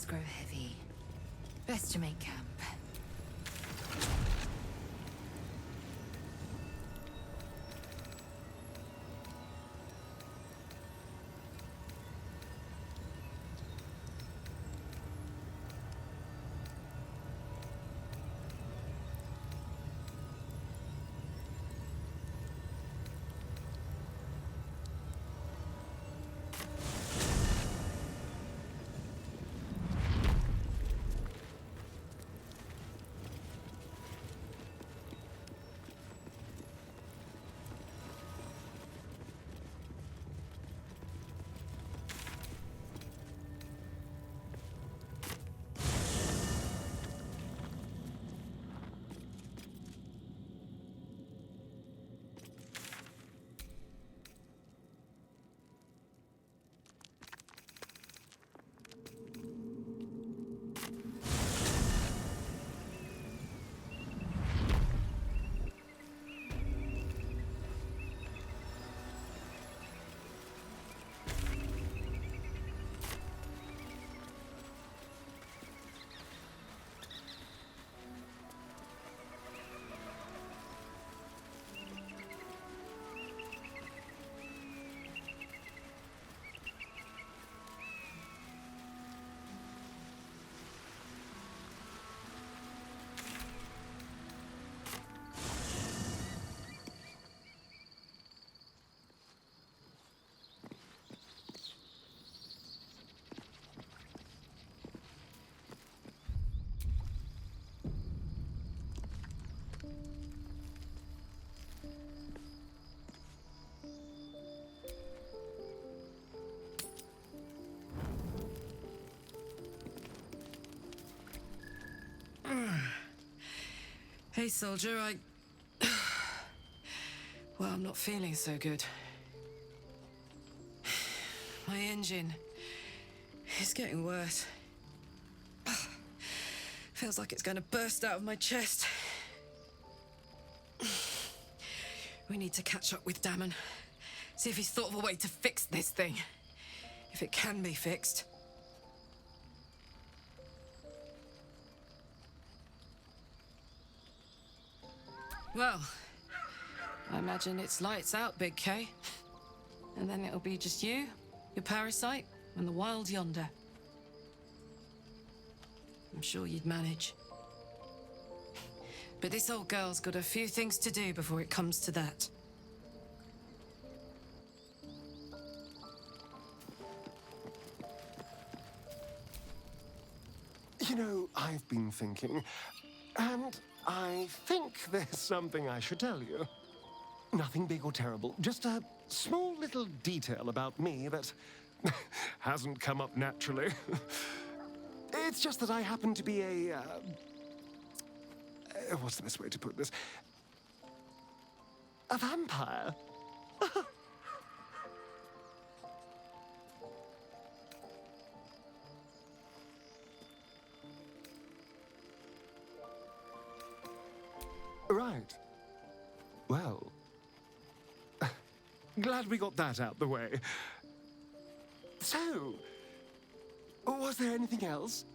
clouds grow heavy. Best to make camp. Hey, soldier, well, I'm not feeling so good. My engine is getting worse. Feels like it's going to burst out of my chest. We need to catch up with Damon. See if he's thought of a way to fix this thing. If it can be fixed. Well, I imagine it's lights out, Big K. And then it'll be just you, your parasite, and the wild yonder. I'm sure you'd manage. But this old girl's got a few things to do before it comes to that. You know, I've been thinking, and I think there's something I should tell you. Nothing big or terrible, just a small little detail about me that hasn't come up naturally. It's just that I happen to be what's the best way to put this? A vampire. Right. Well, glad we got that out the way. So, was there anything else?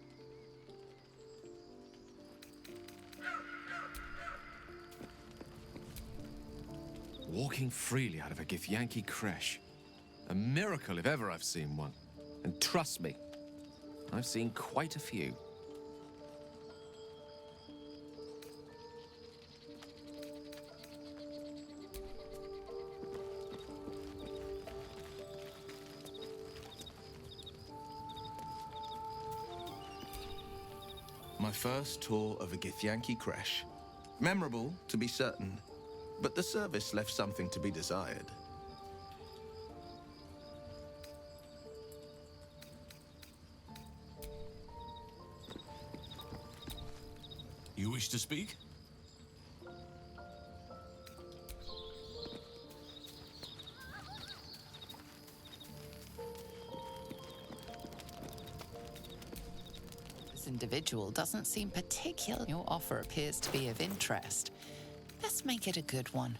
Walking freely out of a Githyanki creche. A miracle if ever I've seen one. And trust me, I've seen quite a few. My first tour of a Githyanki creche. Memorable, to be certain, but the service left something to be desired. You wish to speak? This individual doesn't seem particular. Your offer appears to be of interest. Let's make it a good one.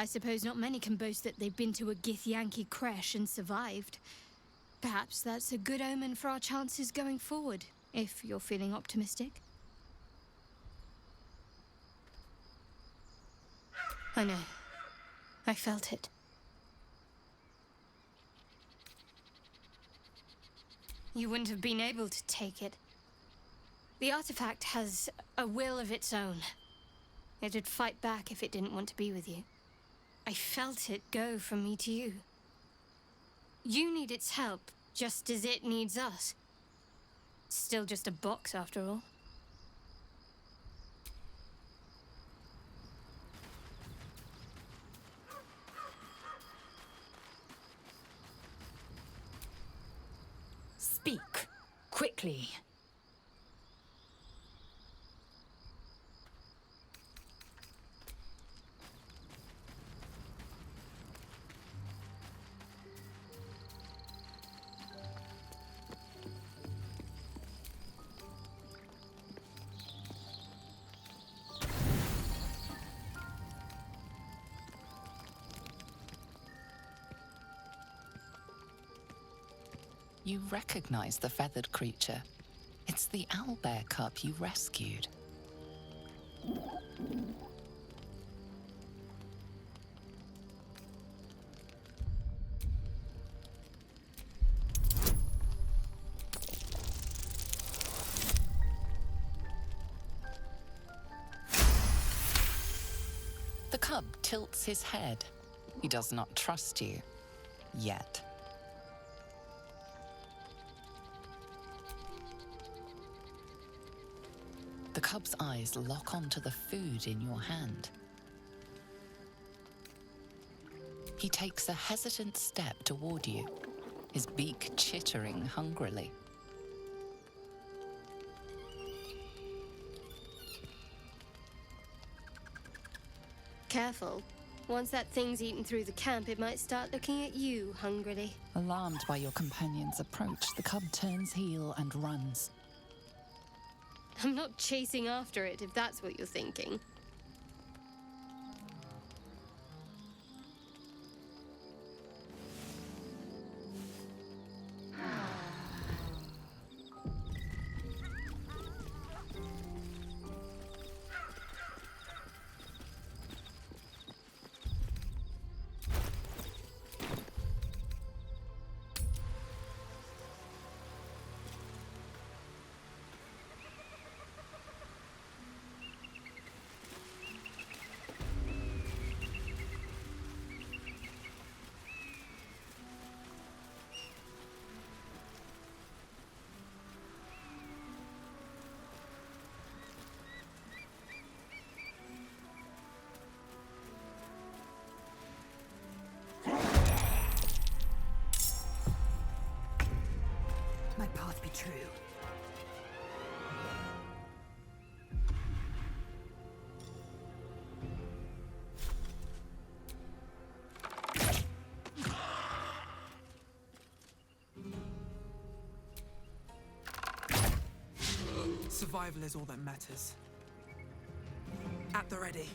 I suppose not many can boast that they've been to a Githyanki creche and survived. Perhaps that's a good omen for our chances going forward, if you're feeling optimistic. I know. I felt it. You wouldn't have been able to take it. The artifact has a will of its own. It'd fight back if it didn't want to be with you. I felt it go from me to you. You need its help, just as it needs us. It's still just a box, after all. Speak. Quickly. You recognize the feathered creature. It's the owlbear cub you rescued. The cub tilts his head. He does not trust you. Yet. The cub's eyes lock onto the food in your hand. He takes a hesitant step toward you, his beak chittering hungrily. Careful. Once that thing's eaten through the camp, it might start looking at you hungrily. Alarmed by your companion's approach, the cub turns heel and runs. I'm not chasing after it, if that's what you're thinking. My path be true. Survival is all that matters. At the ready.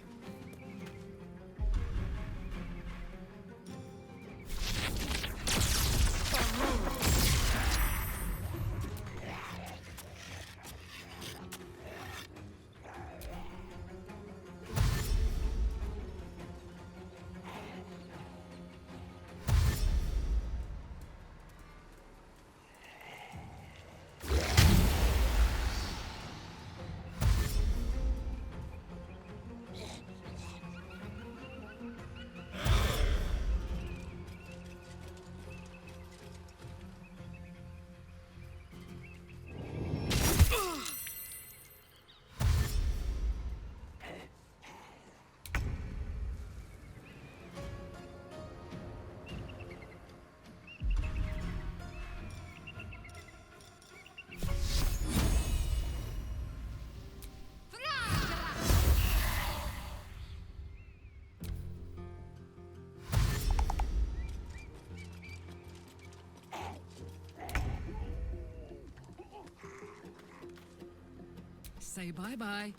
Say bye-bye.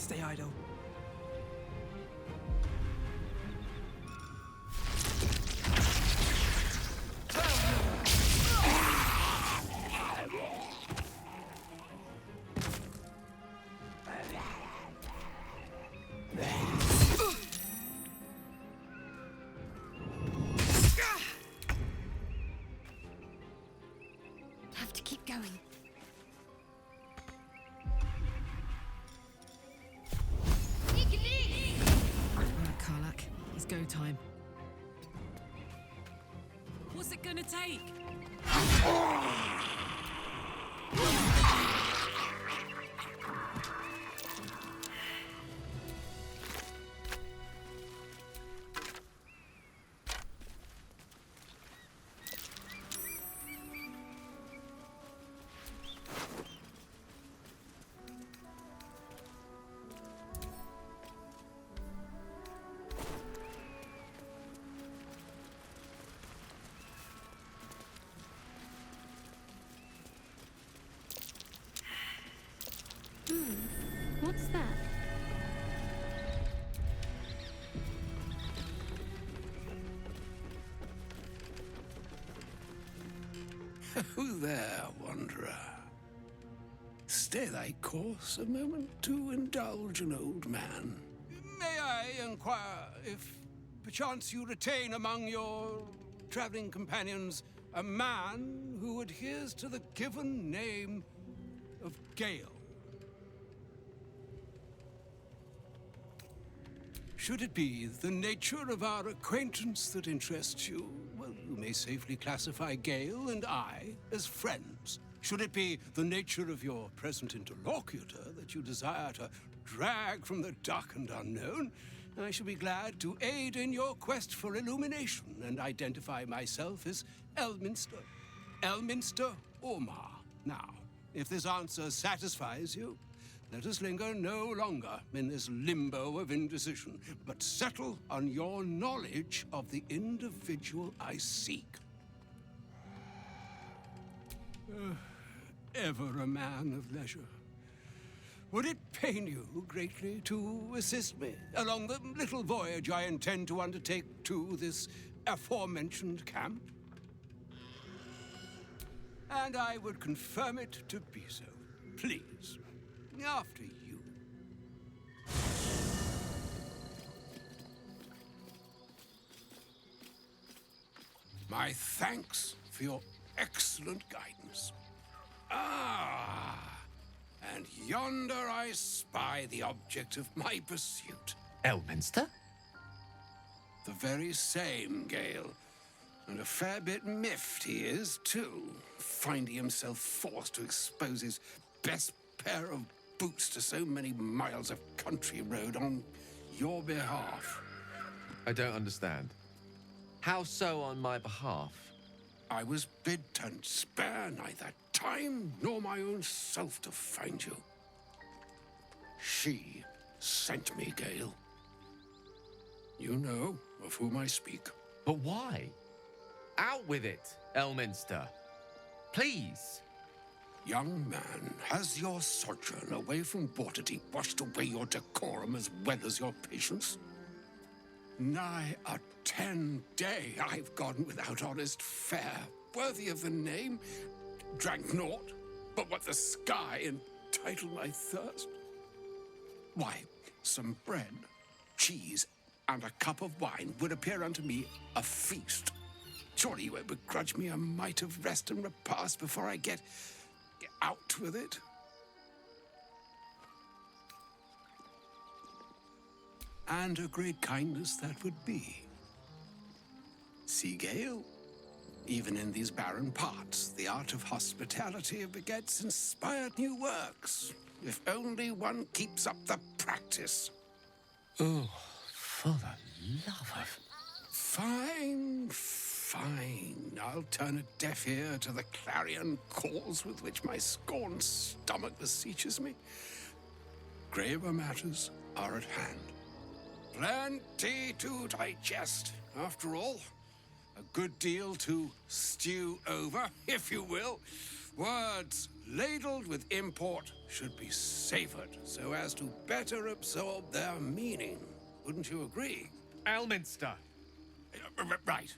stay idle. Have to keep going. Right, Karlak, it's go time. What's it gonna take? What's that? Who there, wanderer? Stay thy course a moment to indulge an old man. May I inquire if perchance you retain among your traveling companions a man who adheres to the given name of Gale? Should it be the nature of our acquaintance that interests you, well, you may safely classify Gale and I as friends. Should it be the nature of your present interlocutor that you desire to drag from the dark and unknown, I shall be glad to aid in your quest for illumination and identify myself as Elminster. Elminster Ormar. Now, if this answer satisfies you, let us linger no longer in this limbo of indecision, but settle on your knowledge of the individual I seek. Ever a man of leisure. Would it pain you greatly to assist me along the little voyage I intend to undertake to this aforementioned camp? And I would confirm it to be so. Please. After you. My thanks for your excellent guidance. And yonder I spy the object of my pursuit. Elminster? The very same, Gale. And a fair bit miffed he is, too, finding himself forced to expose his best pair of boots to so many miles of country road on your behalf. I don't understand. How so on my behalf? I was bid to spare neither time nor my own self to find you. She sent me, Gale. You know of whom I speak. But why? Out with it, Elminster. Please. Young man, has your sojourn away from Waterdeep washed away your decorum as well as your patience? Nigh a 10-day I've gone without honest fare, worthy of the name, drank naught but what the sky entitled my thirst. Why, some bread, cheese, and a cup of wine would appear unto me a feast. Surely you won't begrudge me a mite of rest and repast before I get out with it. And a great kindness that would be. See, Gale, even in these barren parts, the art of hospitality begets inspired new works, if only one keeps up the practice. Oh, for the love of... Fine, fine. I'll turn a deaf ear to the clarion calls with which my scorned stomach beseeches me. Graver matters are at hand. Plenty to digest, after all. A good deal to stew over, if you will. Words ladled with import should be savored so as to better absorb their meaning. Wouldn't you agree? Elminster. Right.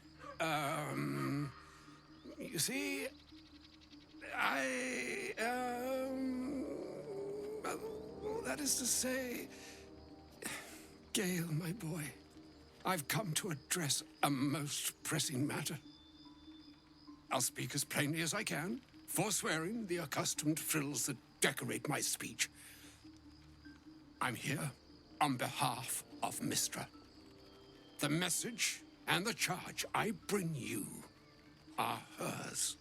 You see, well, that is to say, Gale, my boy, I've come to address a most pressing matter. I'll speak as plainly as I can, forswearing the accustomed frills that decorate my speech. I'm here on behalf of Mistra. The message and the charge I bring you are hers.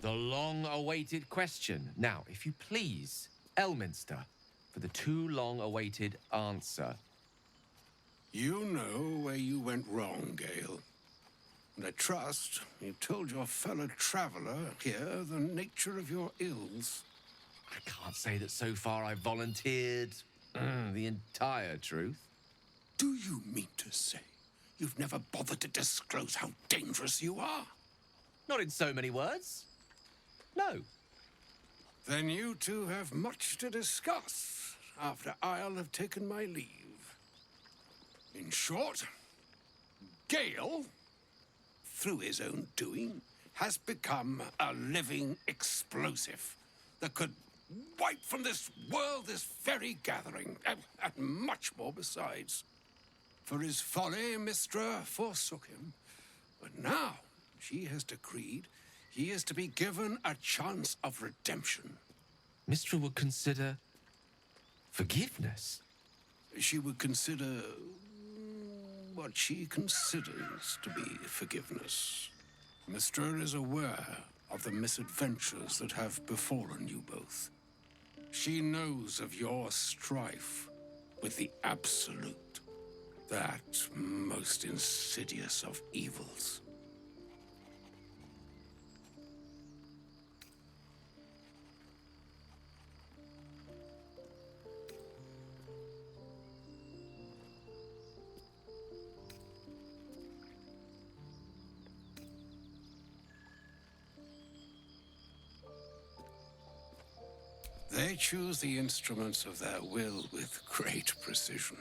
The long-awaited question. Now, if you please, Elminster, for the too long-awaited answer. You know where you went wrong, Gale. And I trust you've told your fellow traveler here the nature of your ills. I can't say that so far I've volunteered the entire truth. Do you mean to say you've never bothered to disclose how dangerous you are? Not in so many words. No. Then you two have much to discuss after I'll have taken my leave. In short, Gale, through his own doing, has become a living explosive that could wipe from this world this very gathering, and much more besides. For his folly, Mistra forsook him. But now she has decreed he is to be given a chance of redemption. Mistra would consider forgiveness. She would consider what she considers to be forgiveness. Mistra is aware of the misadventures that have befallen you both. She knows of your strife with the Absolute, that most insidious of evils. They choose the instruments of their will with great precision.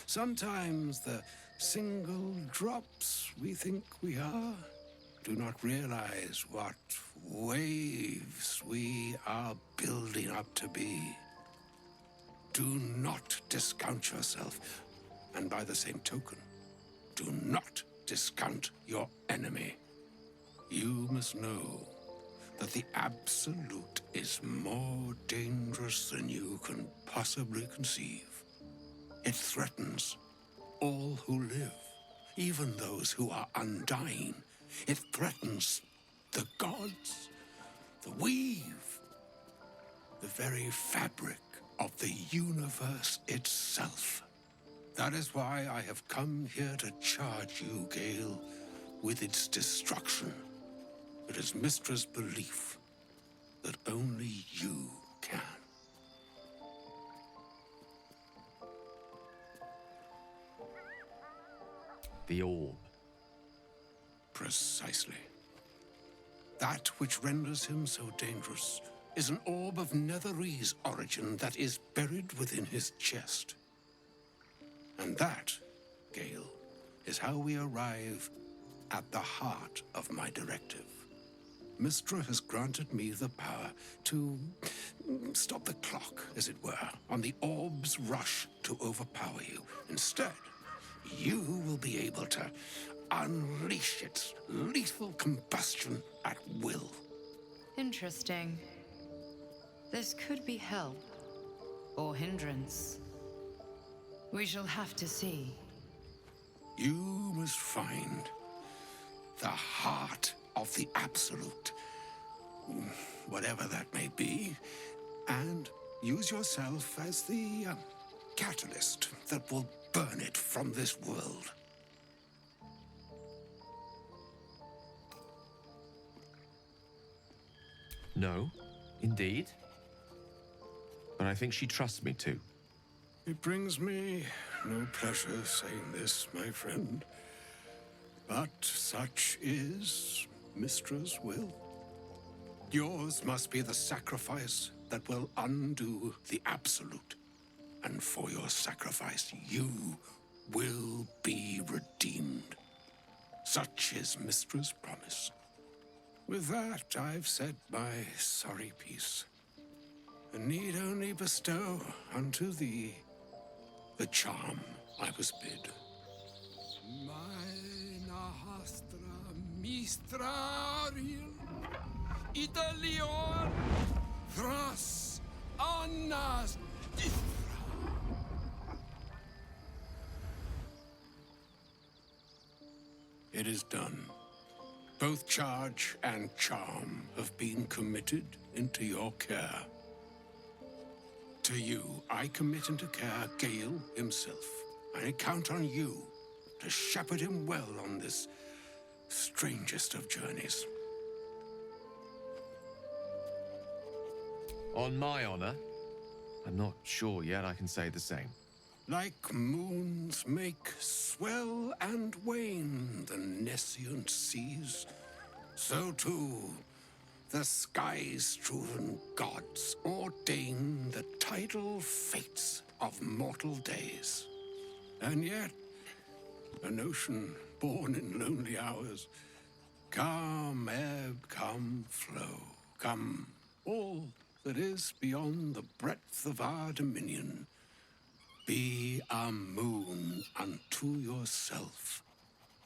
Sometimes the single drops we think we are do not realize what waves we are building up to be. Do not discount yourself, and by the same token, do not discount your enemy. You must know that the Absolute is more dangerous than you can possibly conceive. It threatens all who live, even those who are undying. It threatens the gods, the weave, the very fabric of the universe itself. That is why I have come here to charge you, Gale, with its destruction. It is Mistra's belief that only you can. The orb. Precisely. That which renders him so dangerous is an orb of Netherese origin that is buried within his chest. And that, Gale, is how we arrive at the heart of my directive. Mistra has granted me the power to stop the clock, as it were, on the orb's rush to overpower you. Instead, you will be able to unleash its lethal combustion at will. Interesting. This could be help or hindrance. We shall have to see. You must find the heart of the Absolute, whatever that may be, and use yourself as the catalyst that will burn it from this world. No, indeed. But I think she trusts me too. It brings me no pleasure saying this, my friend, But such is Mystra's will. Yours must be the sacrifice that will undo the absolute. And for your sacrifice, you will be redeemed. Such is Mystra's promise. With that, I've said my sorry piece, and need only bestow unto thee the charm I was bid. Meine Hastra Mistrariel Italior Thras Annas It is done. Both charge and charm have been committed into your care. To you, I commit into care Gale himself. I count on you to shepherd him well on this strangest of journeys. On my honor, I'm not sure yet I can say the same. Like moons make swell and wane the nescient seas, so too the sky-strewn gods ordain the tidal fates of mortal days. And yet, an ocean born in lonely hours, come ebb, come flow, come all that is beyond the breadth of our dominion. Be a moon unto yourself.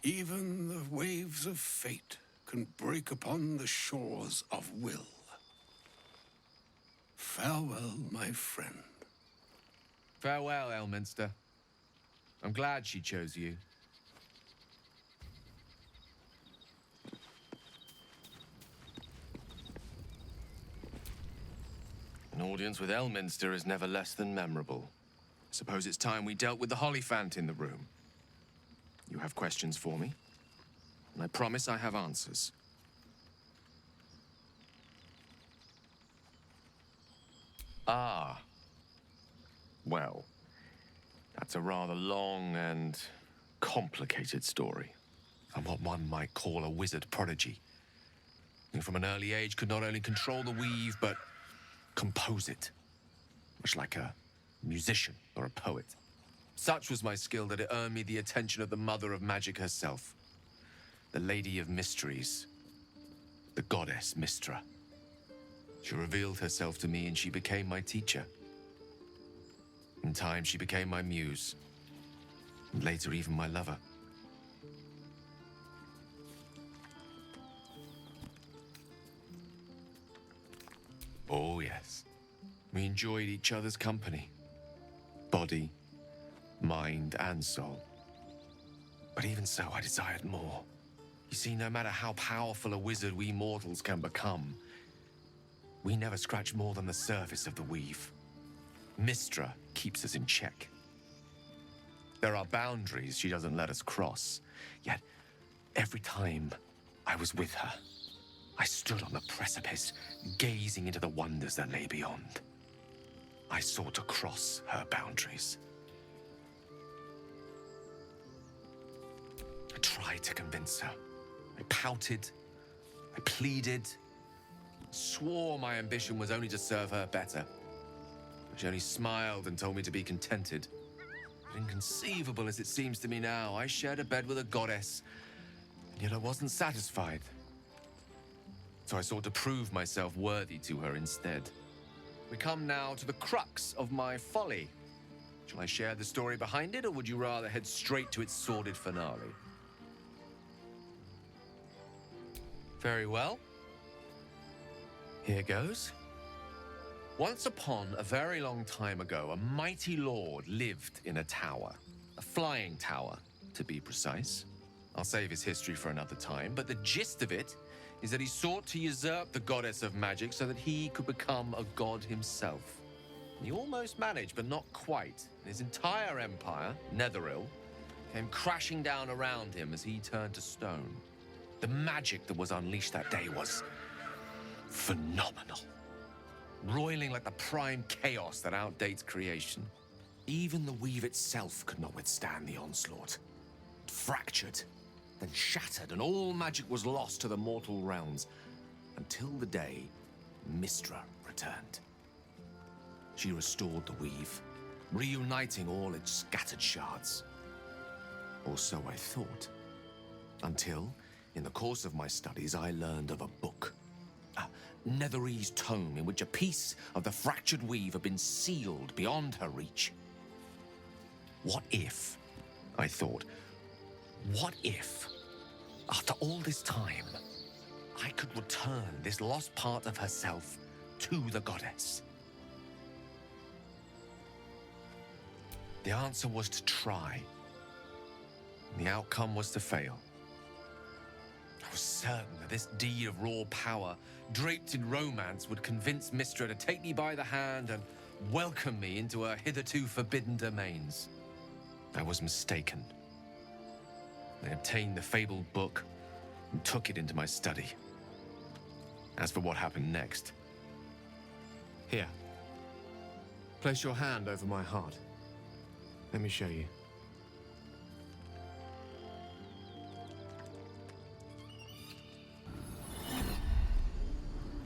Even the waves of fate can break upon the shores of will. Farewell, my friend. Farewell, Elminster. I'm glad she chose you. An audience with Elminster is never less than memorable. I suppose it's time we dealt with the Hollyphant in the room. You have questions for me, and I promise I have answers. Ah. Well, that's a rather long and complicated story. I'm what one might call a wizard prodigy, who from an early age could not only control the weave, but compose it, much like a musician or a poet. Such was my skill that it earned me the attention of the mother of magic herself, the Lady of Mysteries, the goddess Mystra. She revealed herself to me and she became my teacher. In time, she became my muse, and later even my lover. Oh, yes. We enjoyed each other's company. Body, mind, and soul. But even so, I desired more. You see, no matter how powerful a wizard we mortals can become, we never scratch more than the surface of the weave. Mystra keeps us in check. There are boundaries she doesn't let us cross. Yet, every time I was with her, I stood on the precipice, gazing into the wonders that lay beyond. I sought to cross her boundaries. I tried to convince her. I pouted. I pleaded. Swore my ambition was only to serve her better. She only smiled and told me to be contented. But inconceivable as it seems to me now, I shared a bed with a goddess, and yet I wasn't satisfied. So I sought to prove myself worthy to her instead. We come now to the crux of my folly. Shall I share the story behind it, or would you rather head straight to its sordid finale? Very well. Here goes. Once upon a very long time ago, a mighty lord lived in a tower. A flying tower, to be precise. I'll save his history for another time, but the gist of it is that he sought to usurp the goddess of magic so that he could become a god himself. He almost managed, but not quite. His entire empire, Netheril, came crashing down around him as he turned to stone. The magic that was unleashed that day was phenomenal. Roiling like the prime chaos that outdates creation. Even the weave itself could not withstand the onslaught. It fractured, then shattered, and all magic was lost to the mortal realms. Until the day Mystra returned. She restored the weave, reuniting all its scattered shards. Or so I thought. Until, in the course of my studies, I learned of a book. A Netherese tome in which a piece of the fractured weave had been sealed beyond her reach. What if, I thought, what if, after all this time, I could return this lost part of herself to the goddess? The answer was to try. And the outcome was to fail. I was certain that this deed of raw power, draped in romance, would convince Mystra to take me by the hand and welcome me into her hitherto forbidden domains. I was mistaken. I obtained the fabled book and took it into my study. As for what happened next... Here. Place your hand over my heart. Let me show you.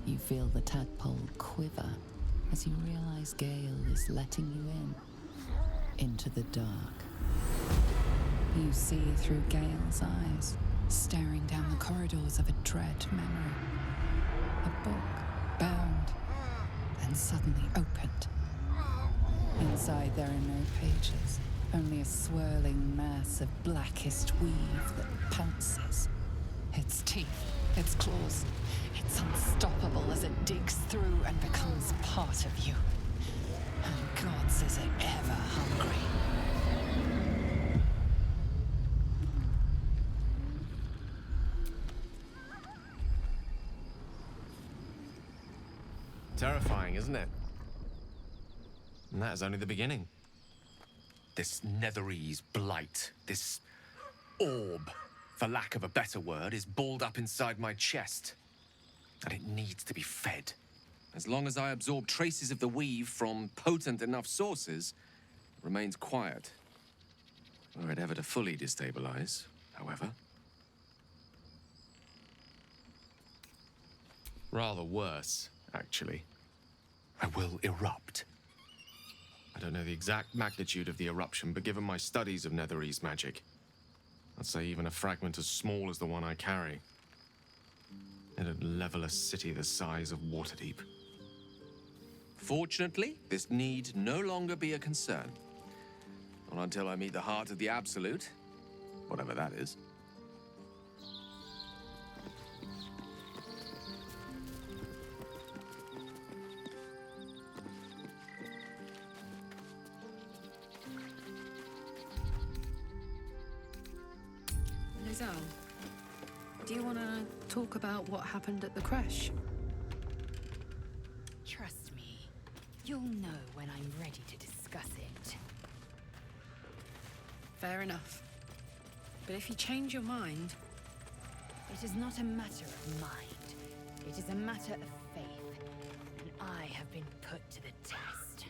You feel the tadpole quiver as you realize Gale is letting you into the dark. You see through Gale's eyes, staring down the corridors of a dread memory. A book, bound, and suddenly opened. Inside there are no pages, only a swirling mass of blackest weave that pounces. Its teeth, its claws, it's unstoppable as it digs through and becomes part of you. And gods, is it ever hungry. Terrifying, isn't it? And that is only the beginning. This Netherese blight, this orb, for lack of a better word, is balled up inside my chest. And it needs to be fed. As long as I absorb traces of the weave from potent enough sources, it remains quiet. Were it ever to fully destabilize, however. Rather worse, actually. I will erupt. I don't know the exact magnitude of the eruption, but given my studies of Netherese magic, I'd say even a fragment as small as the one I carry, it'd level a city the size of Waterdeep. Fortunately, this need no longer be a concern. Not until I meet the heart of the Absolute, whatever that is. Lizelle, do you want to talk about what happened at the crash? Trust me, you'll know when I'm ready to discuss it. Fair enough. But if you change your mind... It is not a matter of mind. It is a matter of faith. And I have been put to the test.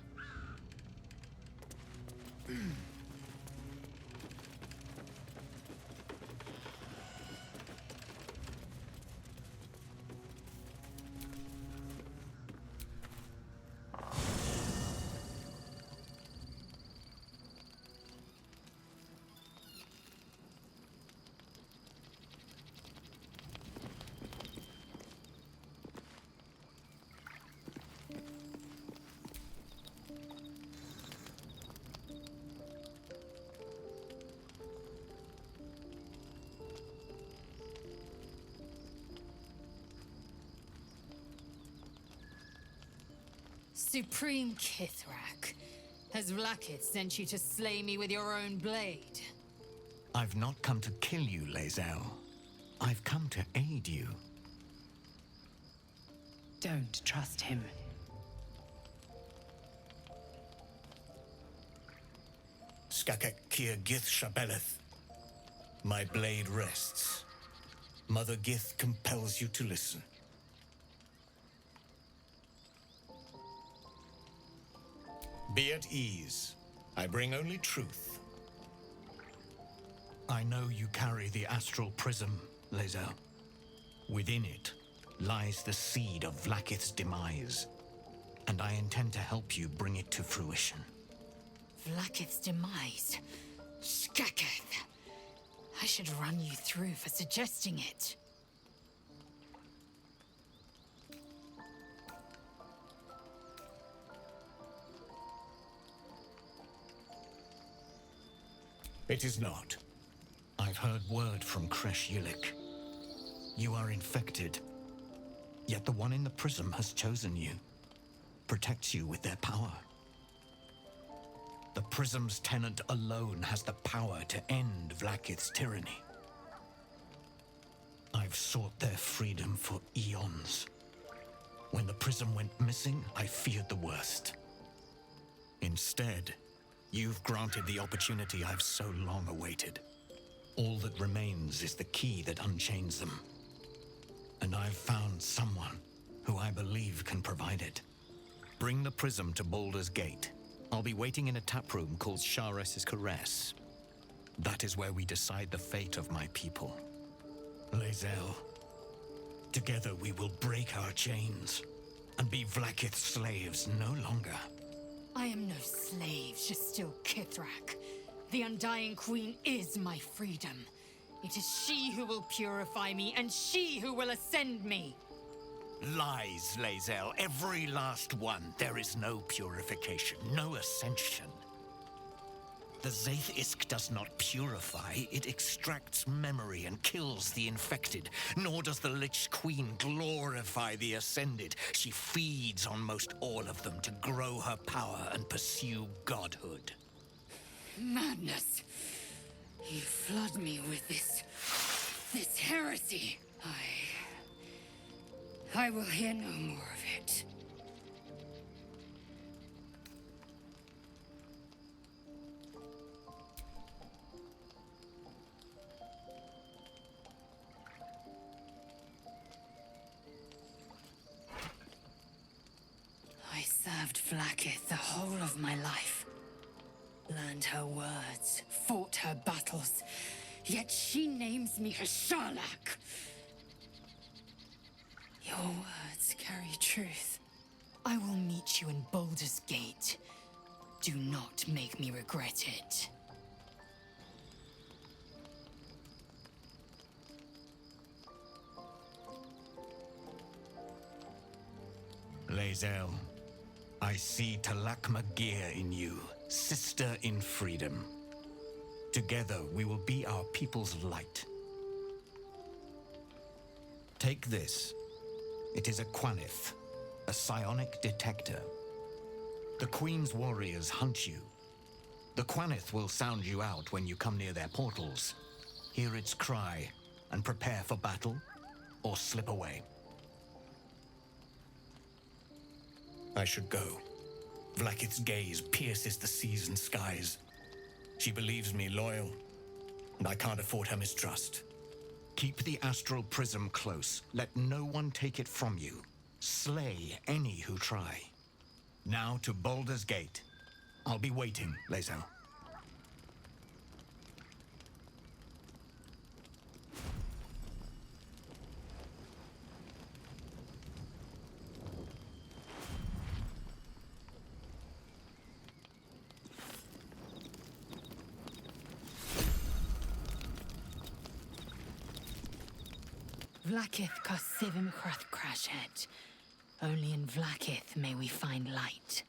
Supreme Kithrak, has Vlaakith sent you to slay me with your own blade? I've not come to kill you, Lizelle. I've come to aid you. Don't trust him. Skakek Kier Gith Shabeleth. My blade rests. Mother Gith compels you to listen. Be at ease. I bring only truth. I know you carry the astral prism, Lae'zel. Within it lies the seed of Vlaakith's demise, and I intend to help you bring it to fruition. Vlaakith's demise? Skaketh! I should run you through for suggesting it. It is not. I've heard word from Kresh Yilik. You are infected. Yet the one in the prism has chosen you. Protects you with their power. The prism's tenant alone has the power to end Vlaakith's tyranny. I've sought their freedom for eons. When the prism went missing, I feared the worst. Instead, you've granted the opportunity I've so long awaited. All that remains is the key that unchains them. And I've found someone who I believe can provide it. Bring the prism to Baldur's Gate. I'll be waiting in a taproom called Shares's Caress. That is where we decide the fate of my people. Lae'zel, together we will break our chains and be Vlaakith's slaves no longer. I am no slave, just still Kithrak. The Undying Queen is my freedom. It is she who will purify me, and she who will ascend me. Lies, Lae'zel, every last one. There is no purification, no ascension. The Zaith Isk does not purify, it extracts memory and kills the infected. Nor does the Lich Queen glorify the ascended. She feeds on most all of them to grow her power and pursue godhood. Madness. You flood me with this heresy. I will hear no more of it. I served Vlaakith the whole of my life. Learned her words, fought her battles, yet she names me her Sharlak. Your words carry truth. I will meet you in Baldur's Gate. Do not make me regret it. Lae'zel, I see Talak Magir in you, sister in freedom. Together we will be our people's light. Take this. It is a Quanith, a psionic detector. The Queen's warriors hunt you. The Quanith will sound you out when you come near their portals. Hear its cry and prepare for battle, or slip away. I should go. Vlaakith's gaze pierces the seas and skies. She believes me loyal, and I can't afford her mistrust. Keep the astral prism close. Let no one take it from you. Slay any who try. Now to Baldur's Gate. I'll be waiting, Lae'zel. Vlaakith Kosivim Chrath Crashet. Only in Vlaakith may we find light.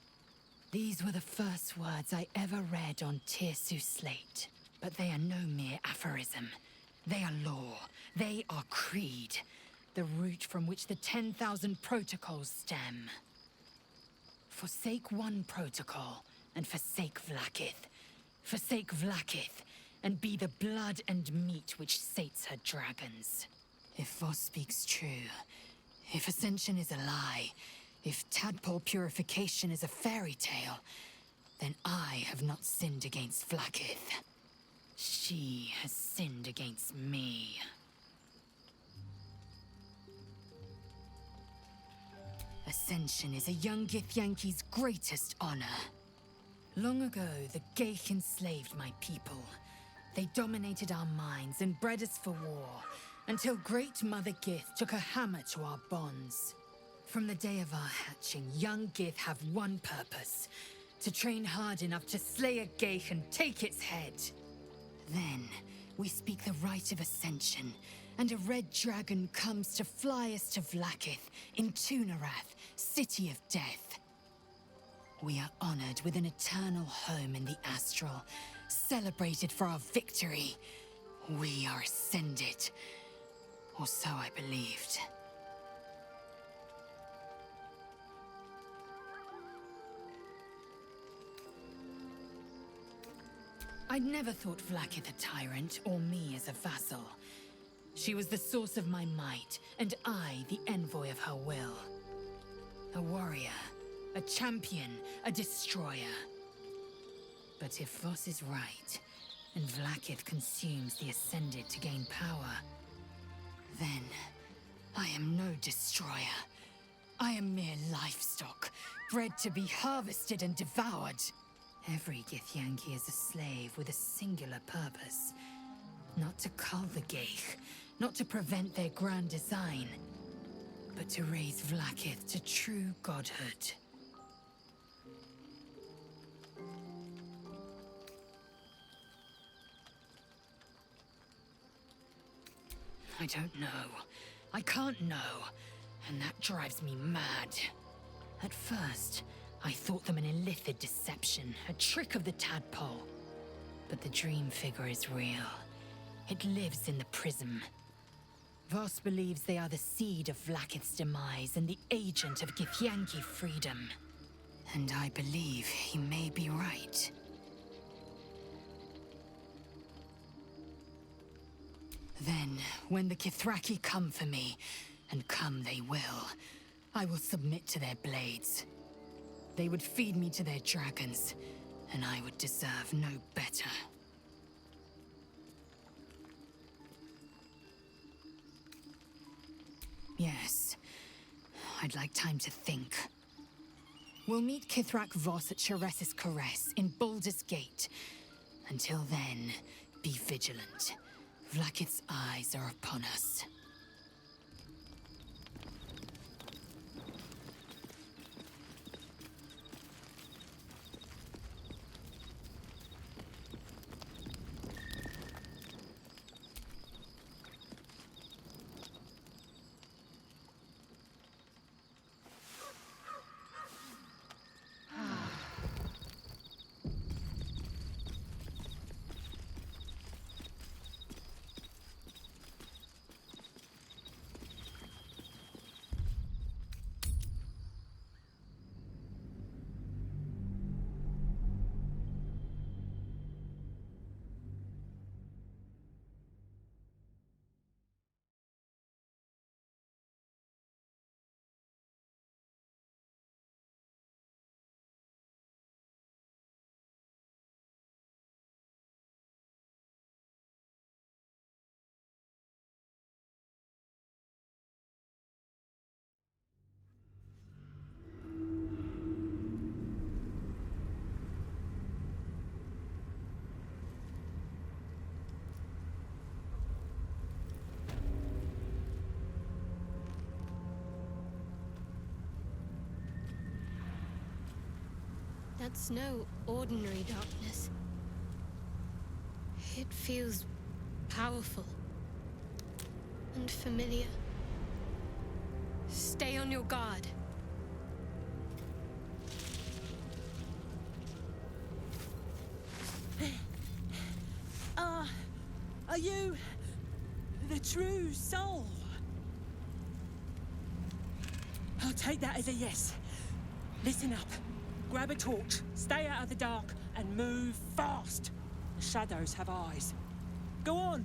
These were the first words I ever read on Tirsu slate. But they are no mere aphorism. They are law. They are creed. The root from which the 10,000 protocols stem. Forsake one protocol, and forsake Vlaakith. Forsake Vlaakith, and be the blood and meat which sates her dragons. If Voss speaks true, if Ascension is a lie, if tadpole purification is a fairy tale, then I have not sinned against Vlaakith. She has sinned against me. Ascension is a young Githyanki's greatest honor. Long ago, the Geich enslaved my people. They dominated our minds and bred us for war, until Great Mother Gith took a hammer to our bonds. From the day of our hatching, young Gith have one purpose: to train hard enough to slay a Geich and take its head. Then, we speak the rite of ascension, and a red dragon comes to fly us to Vlaakith in Tunarath, City of Death. We are honored with an eternal home in the Astral, celebrated for our victory. We are ascended. Or so I believed. I'd never thought Vlaakith a tyrant, or me as a vassal. She was the source of my might, and I the envoy of her will. A warrior, a champion, a destroyer. But if Voss is right, and Vlaakith consumes the Ascended to gain power, then I am no destroyer. I am mere livestock, bred to be harvested and devoured. Every Githyanki is a slave with a singular purpose. Not to cull the Geich, not to prevent their grand design, but to raise Vlaakith to true godhood. I don't know. I can't know. And that drives me mad. At first, I thought them an illithid deception, a trick of the tadpole. But the dream figure is real. It lives in the prism. Voss believes they are the seed of Vlaakith's demise and the agent of Githyanki freedom. And I believe he may be right. Then, when the Kithraki come for me, and come they will, I will submit to their blades. They would feed me to their dragons, and I would deserve no better. Yes, I'd like time to think. We'll meet Kithrak Voss at Chares's Caress in Baldur's Gate. Until then, be vigilant. Vlaakith's eyes are upon us. That's no ordinary darkness. It feels powerful and familiar. Stay on your guard. Are you the true soul? I'll take that as a yes. Listen up. Grab a torch, stay out of the dark, and move fast. The shadows have eyes. Go on.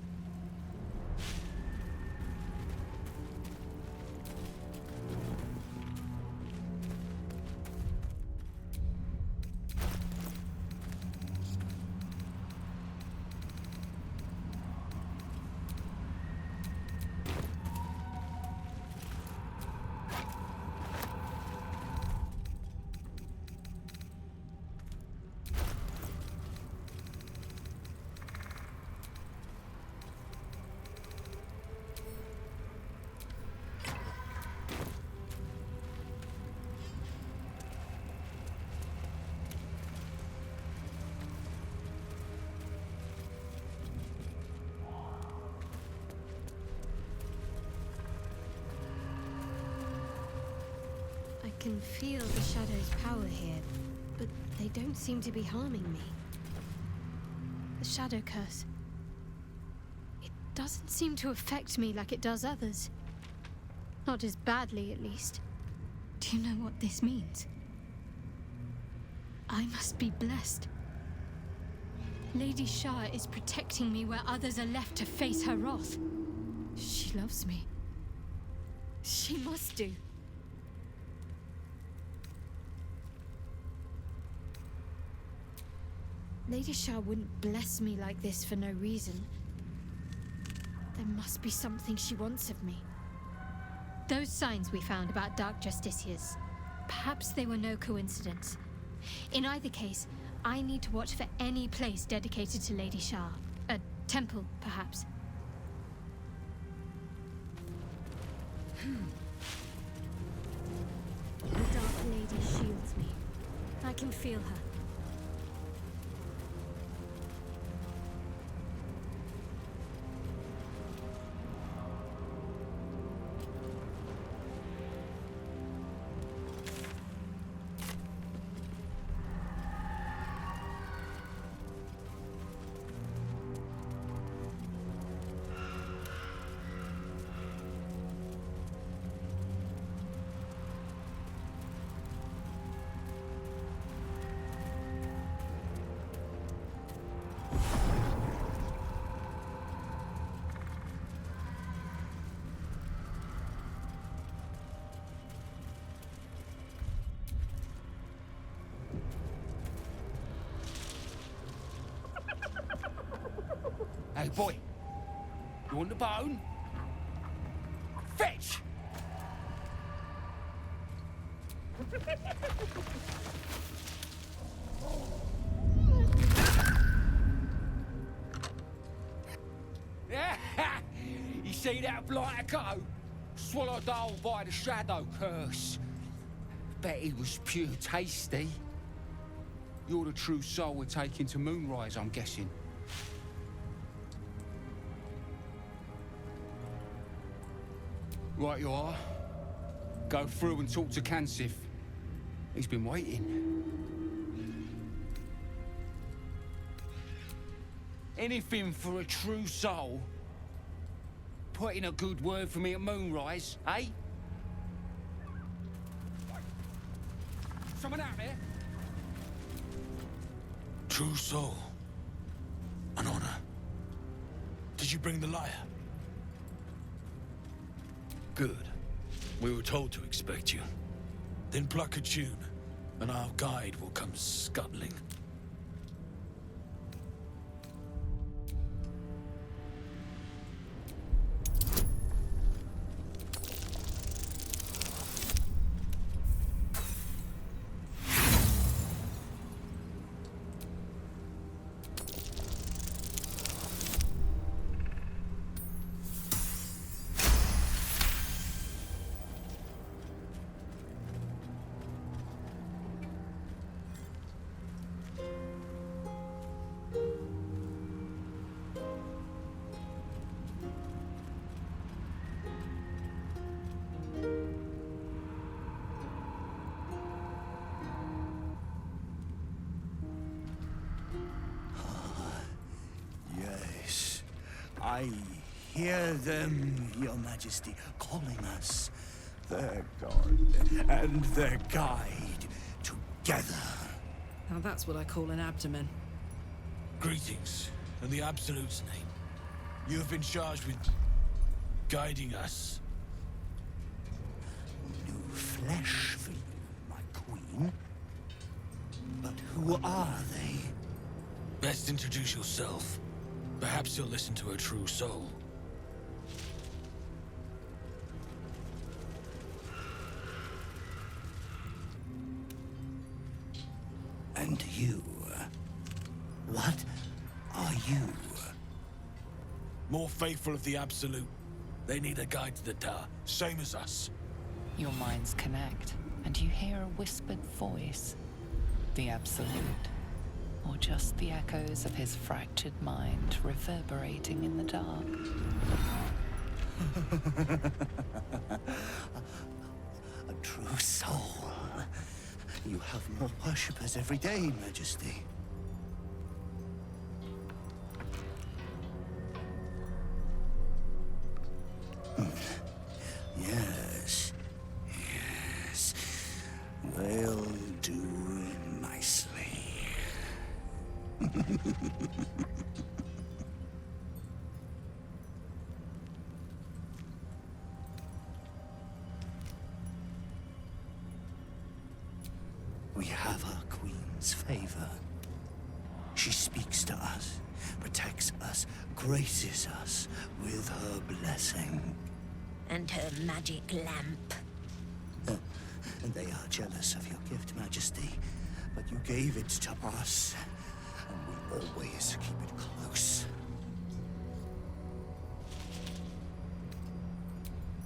can feel the shadow's power here, but they don't seem to be harming me. The shadow curse. It doesn't seem to affect me like it does others. Not as badly, at least. Do you know what this means? I must be blessed. Lady Shah is protecting me where others are left to face her wrath. She loves me. She must do. Lady Shah wouldn't bless me like this for no reason. There must be something she wants of me. Those signs we found about Dark Justiciars, perhaps they were no coincidence. In either case, I need to watch for any place dedicated to Lady Shah. A temple, perhaps. The Dark Lady shields me. I can feel her. Hey, boy. You want the bone? Fetch! You see that blighter go? Swallowed whole by the shadow curse. Bet he was pure tasty. You're the true soul we're taking to Moonrise, I'm guessing. Right you are. Go through and talk to Kansif. He's been waiting. Anything for a true soul. Put in a good word for me at Moonrise, eh? Someone out there? True soul. An honor. Did you bring the lyre? Good. We were told to expect you. Then pluck a tune, and our guide will come scuttling. I hear them, Your Majesty, calling us. Their god and their guide together. Now that's what I call an abdomen. Greetings, in the Absolute's name. You have been charged with guiding us. New flesh for you, my queen. But who are they? Best introduce yourself. Perhaps you'll listen to a true soul. And you? What are you? More faithful of the Absolute. They need a guide to the Tower, same as us. Your minds connect, and you hear a whispered voice. The Absolute. Or just the echoes of his fractured mind reverberating in the dark. A true soul. You have more worshippers every day, Majesty. Yes. Yes. They'll do nicely. We have our queen's favor. She speaks to us, protects us, graces us with her blessing. And her magic lamp. And they are jealous of your gift, Majesty. But you gave it to us, and we always keep it close.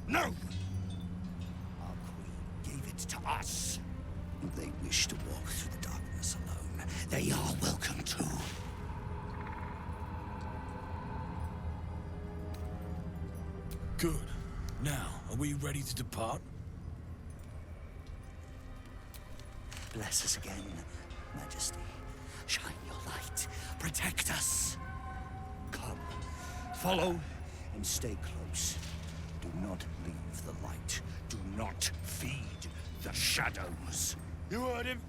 No! Our queen gave it to us. If they wish to walk through the darkness alone, they are welcome to. Good. Now, are we ready to depart? Bless us again, Majesty. Shine your light. Protect us. Come. Follow and stay close. Do not leave the light. Do not feed the shadows. You heard him.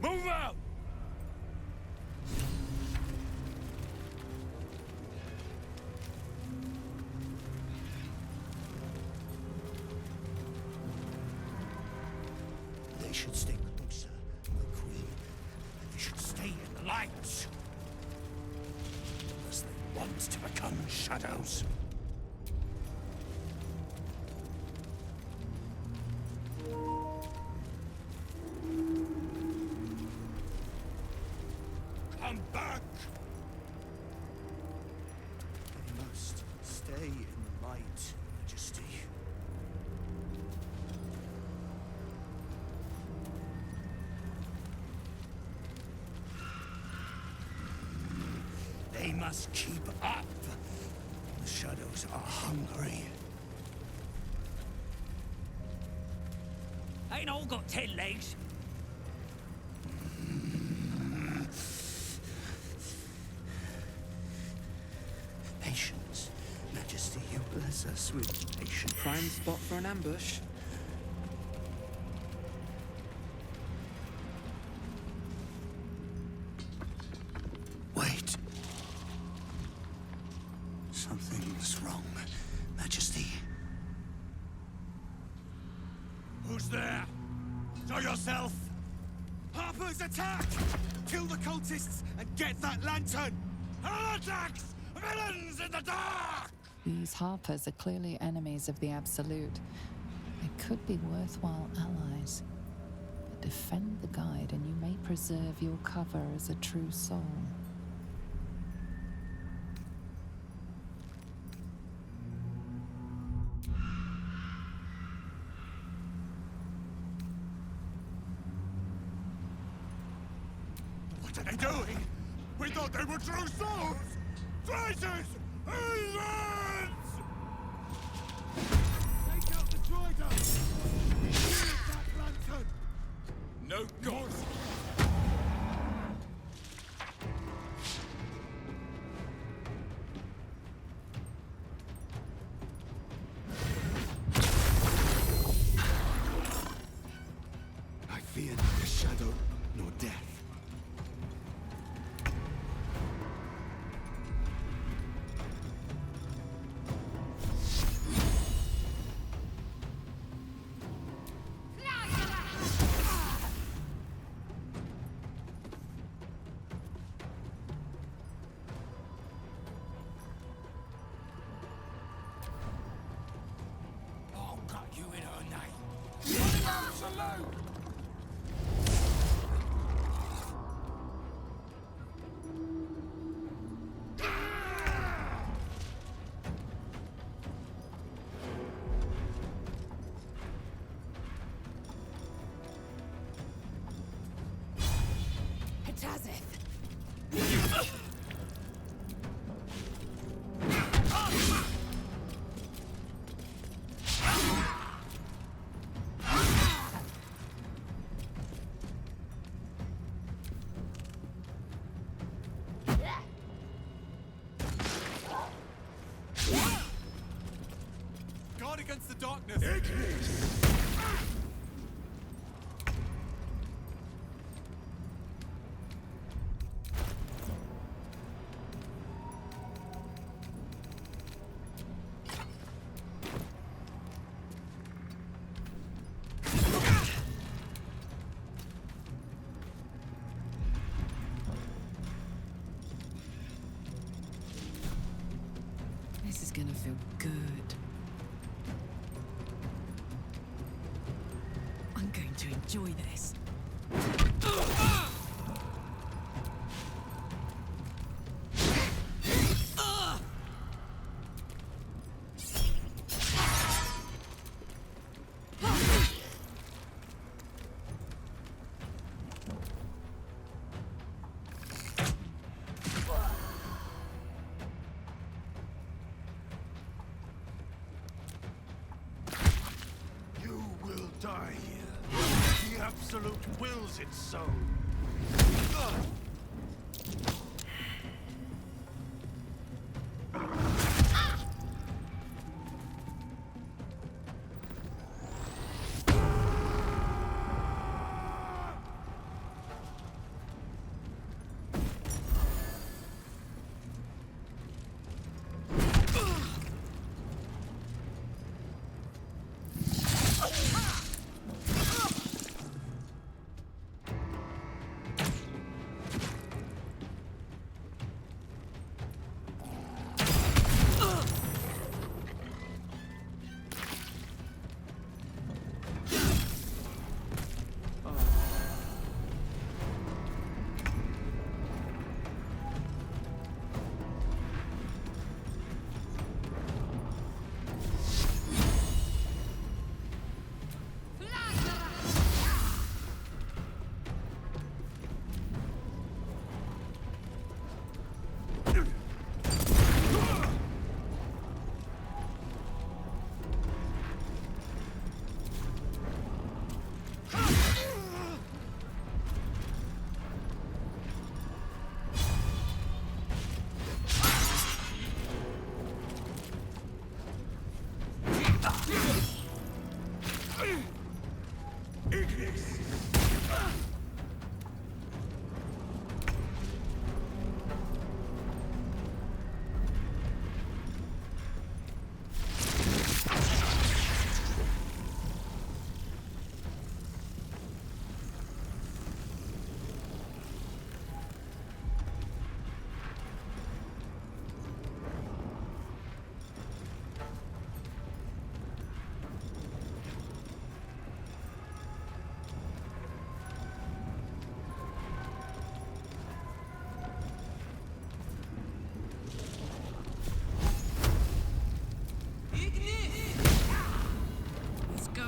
Move out! They should stay closer, my queen. They should stay in the light. Unless they want to become shadows. Come back! They must stay in the light, Majesty. They must keep up. The shadows are hungry. Ain't all got 10 legs. Patience. Majesty, you bless us with patience. Prime spot for an ambush. Wait. Something's wrong, Majesty. Who's there? Show yourself! Harper's attack! Kill the cultists and get that lantern! Heretics! Villains in the dark! These Harpers are clearly enemies of the Absolute. They could be worthwhile allies. But defend the guide and you may preserve your cover as a true soul. What are they doing? We thought they were true souls! Traitors! Heathens! Take out the droider! Get that lantern! No God! I fear neither shadow nor death. I'll cut you in her name. Absolute! Guard against the darkness! This is gonna feel good. I'm going to enjoy this. You will die here. The Absolute wills it so. Let's go.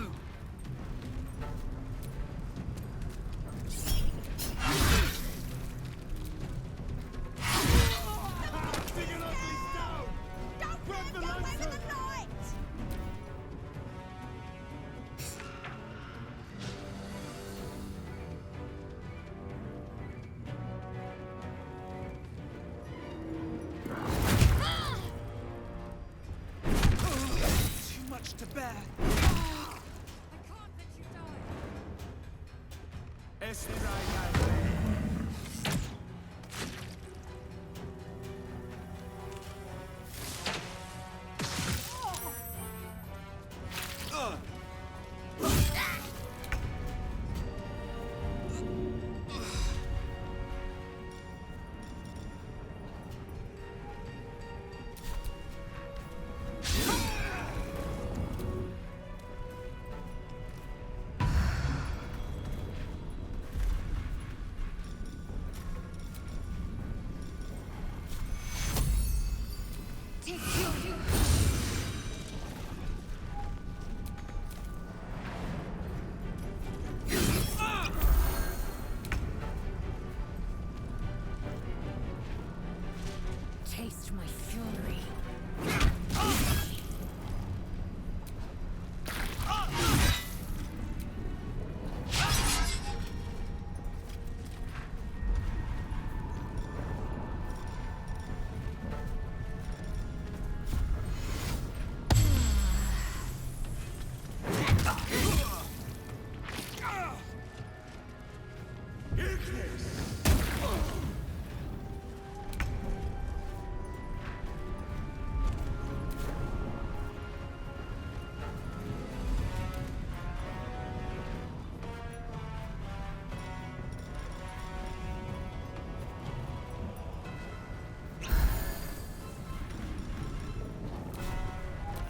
Too much to bear.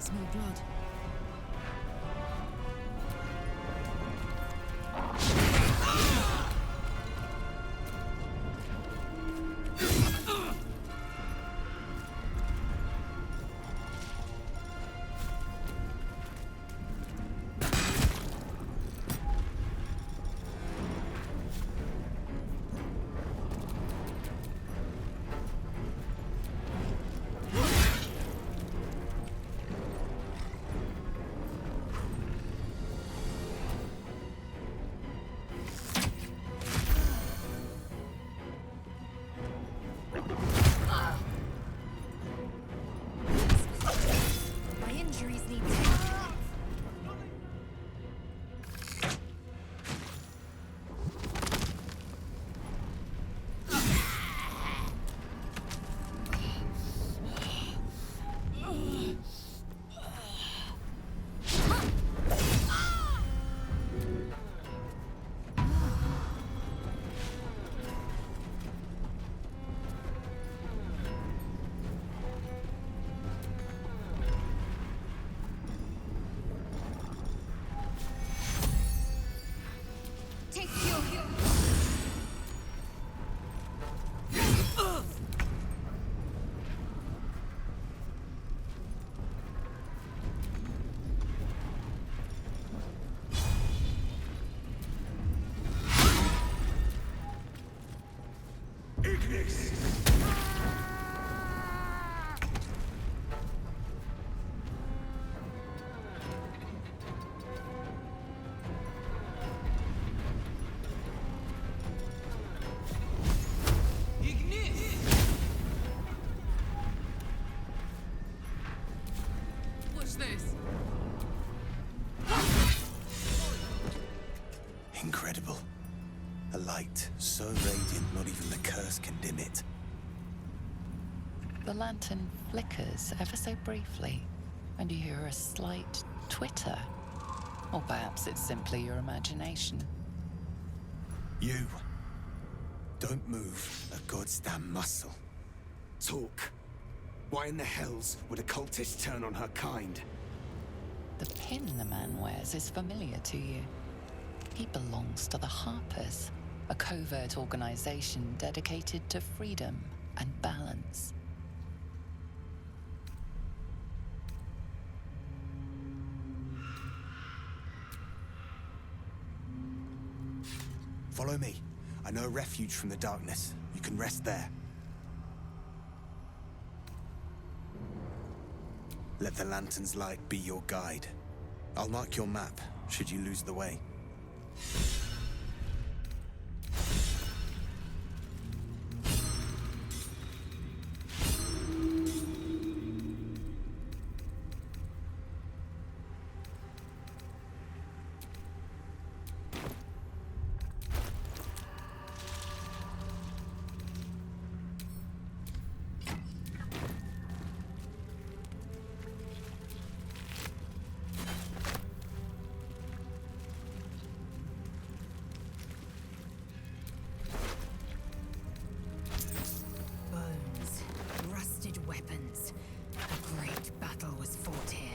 smell blood. My injuries need take your What's this? Incredible. A light so radiant not even the curse can dim it. The lantern flickers ever so briefly, and you hear a slight twitter. Or perhaps it's simply your imagination. You. Don't move a goddamn muscle. Talk. Why in the hells would a cultist turn on her kind? The pin the man wears is familiar to you. He belongs to the Harpers, a covert organization dedicated to freedom and balance. Follow me. I know a refuge from the darkness. You can rest there. Let the lantern's light be your guide. I'll mark your map, should you lose the way. bones, rusted weapons. A great battle was fought here.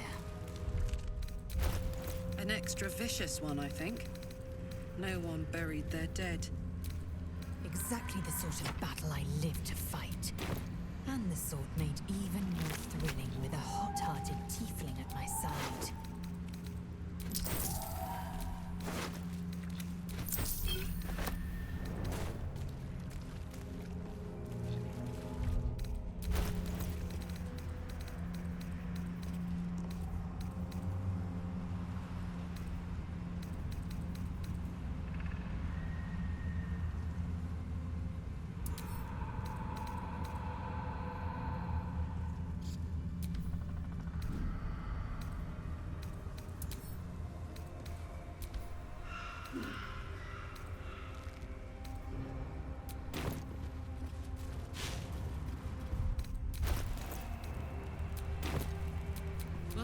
An extra vicious one, I think. No one buried their dead. Exactly the sort of battle I live to fight. And the sort made even more thrilling with a hot-hearted tiefling at my side.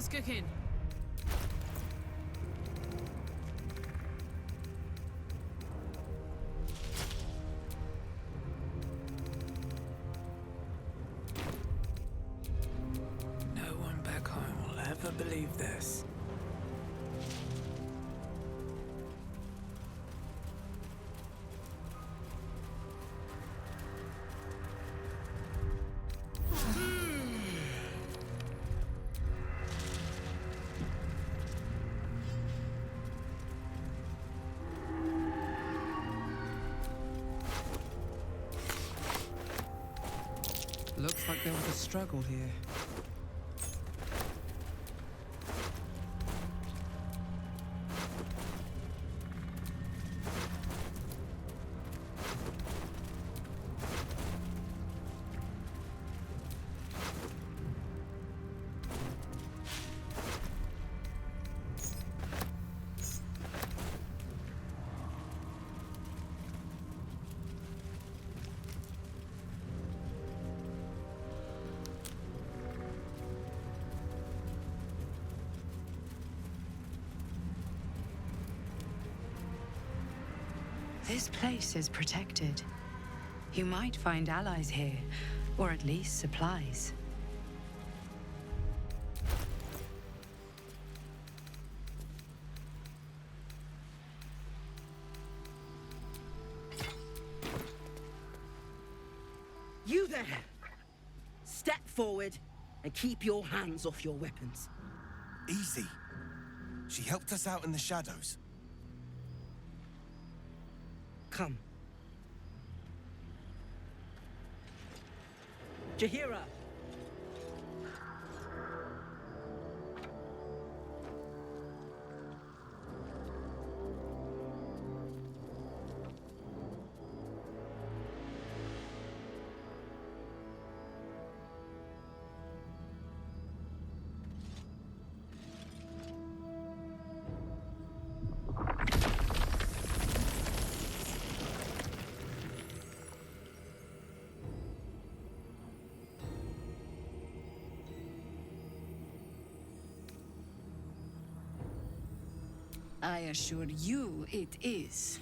What's cooking? No one back home will ever believe Looks like there was a struggle here. This place is protected. You might find allies here, or at least supplies. You there! Step forward and keep your hands off your weapons. Easy. She helped us out in the shadows. Come. Jahira! I assure you it is.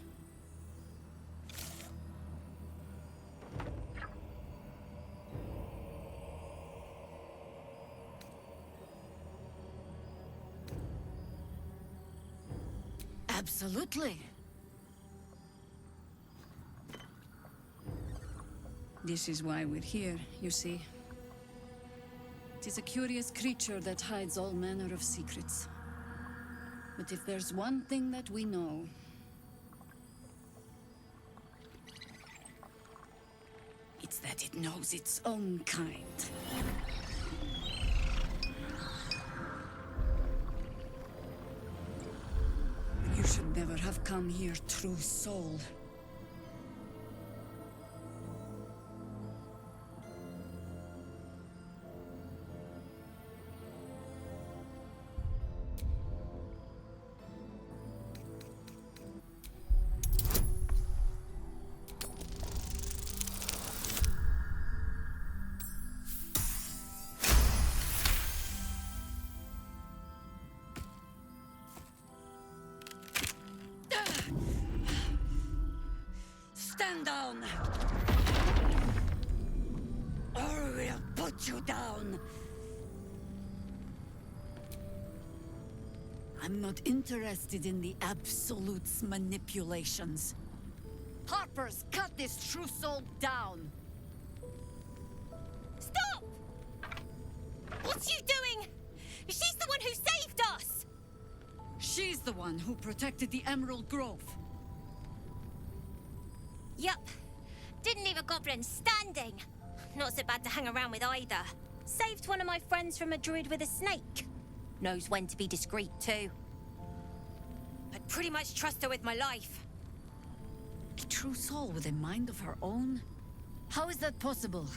Absolutely. This is why we're here, you see. It is a curious creature that hides all manner of secrets. But if there's one thing that we know, it's that it knows its own kind. You should never have come here, true soul. Stand down! Or we'll put you down! I'm not interested in the Absolute's manipulations. Harpers, cut this true soul down! Stop! What's you doing? She's the one who saved us! She's the one who protected the Emerald Grove. Yup. Didn't leave a goblin standing. Not so bad to hang around with either. Saved one of my friends from a druid with a snake. Knows when to be discreet too. I'd pretty much trust her with my life. A true soul with a mind of her own? How is that possible?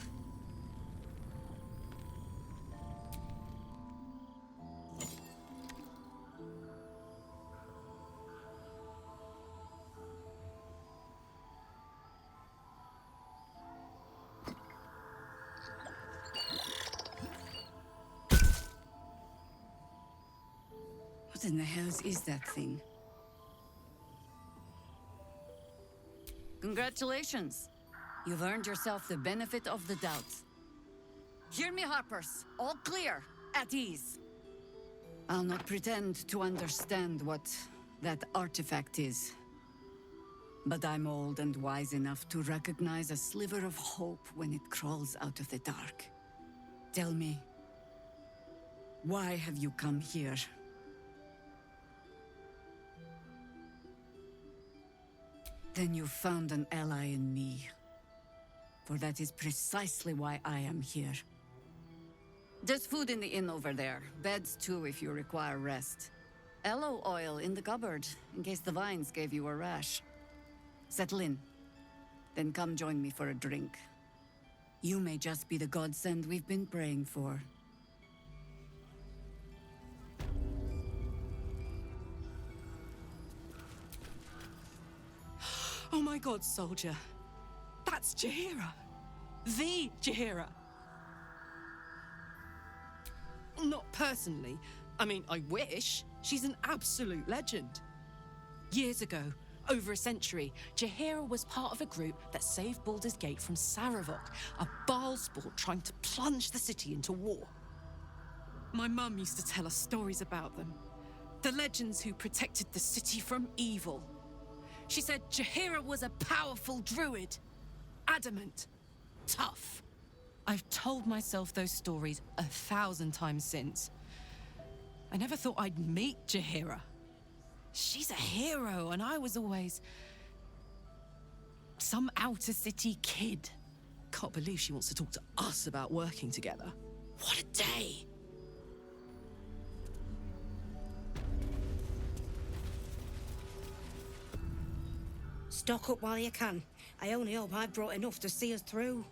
What in the hells is that thing? Congratulations. You've earned yourself the benefit of the doubt. Hear me, Harpers. All clear. At ease. I'll not pretend to understand what that artifact is. But I'm old and wise enough to recognize a sliver of hope when it crawls out of the dark. Tell me, why have you come here? Then you found an ally in me. for that is precisely why I am here. There's food in the inn over there. Beds too if you require rest. Aloe oil in the cupboard, in case the vines gave you a rash. Settle in. Then come join me for a drink. You may just be the godsend we've been praying for. Oh my god, soldier. That's Jaheira. The Jaheira. Not personally. I mean, I wish. She's an absolute legend. Years ago, over a century, Jaheira was part of a group that saved Baldur's Gate from Saravok, a Baalsport trying to plunge the city into war. My mum used to tell us stories about them. The legends who protected the city from evil. She said Jaheira was a powerful druid. Adamant. Tough. I've told myself those stories 1,000 times since. I never thought I'd meet Jaheira. She's a hero, and I was always some outer city kid. Can't believe she wants to talk to us about working together. What a day! Stock up while you can. I only hope I've brought enough to see us through.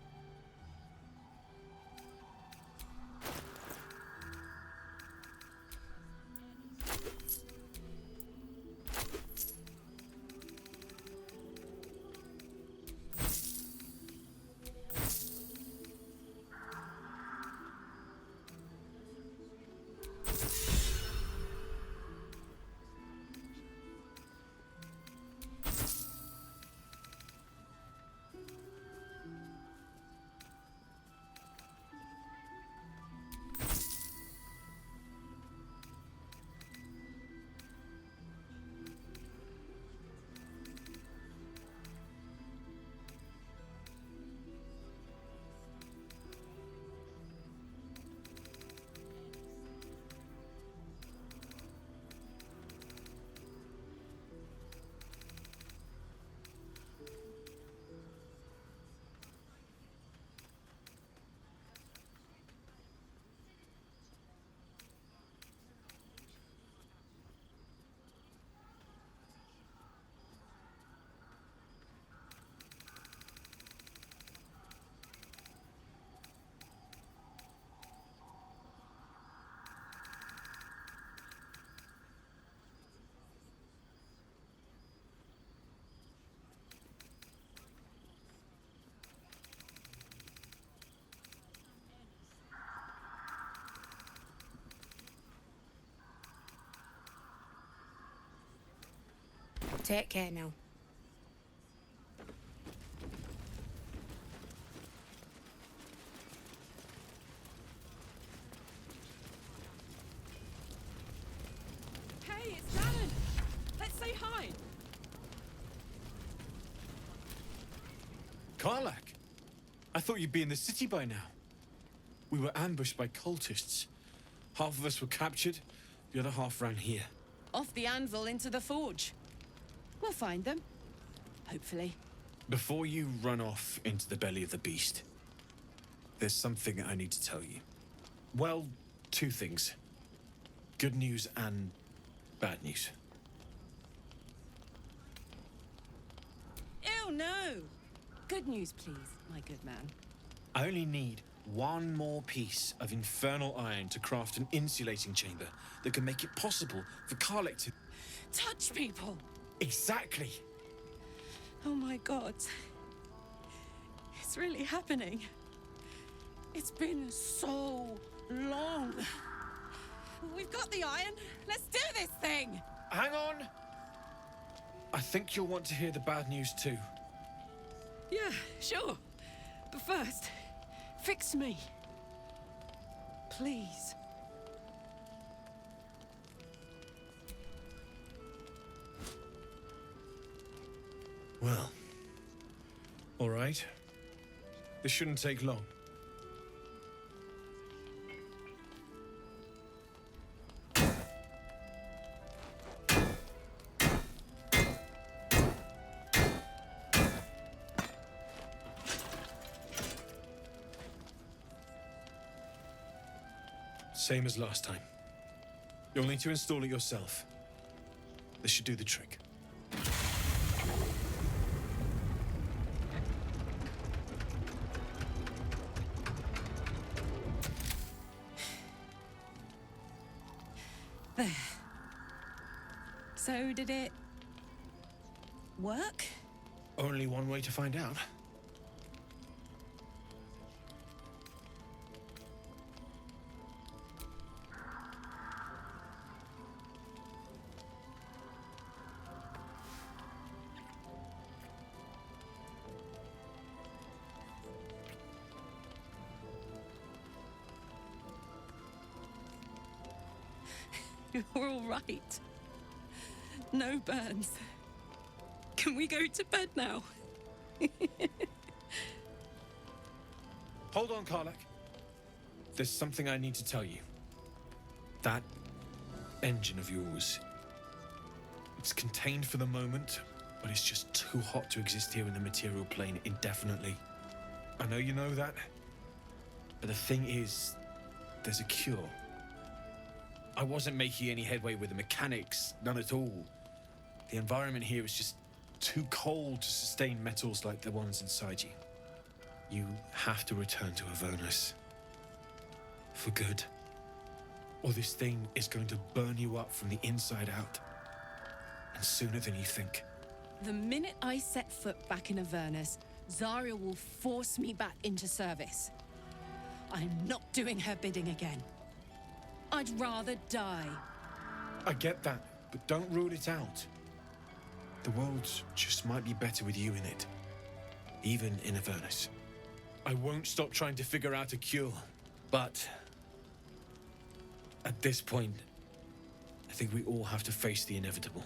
Take care now. Hey, it's Shannon! Let's say hi! Karlak! I thought you'd be in the city by now. We were ambushed by cultists. Half of us were captured, the other half ran here. Off the anvil into the forge. We'll find them. Hopefully. Before you run off into the belly of the beast, there's something I need to tell you. Well, two things. Good news and bad news. Ew, no! Good news, please, my good man. I only need one more piece of infernal iron to craft an insulating chamber that can make it possible for Karlak to... Touch people! Exactly! Oh my god. It's really happening. It's been so long. We've got the iron. Let's do this thing! Hang on! I think you'll want to hear the bad news too. Yeah, sure. But first, fix me. Please. Well, all right. This shouldn't take long. Same as last time. You'll need to install it yourself. This should do the trick. There. So did it work? Only one way to find out. You're all right. No burns. Can we go to bed now? Hold on, Karlak. There's something I need to tell you. That engine of yours, it's contained for the moment, but it's just too hot to exist here in the material plane indefinitely. I know you know that, but the thing is, there's a cure. I wasn't making any headway with the mechanics, none at all. The environment here is just too cold to sustain metals like the ones inside you. You have to return to Avernus. For good. Or this thing is going to burn you up from the inside out. And sooner than you think. The minute I set foot back in Avernus, Zarya will force me back into service. I'm not doing her bidding again. I'd rather die. I get that, but don't rule it out. The world just might be better with you in it. Even in Avernus. I won't stop trying to figure out a cure, but at this point, I think we all have to face the inevitable.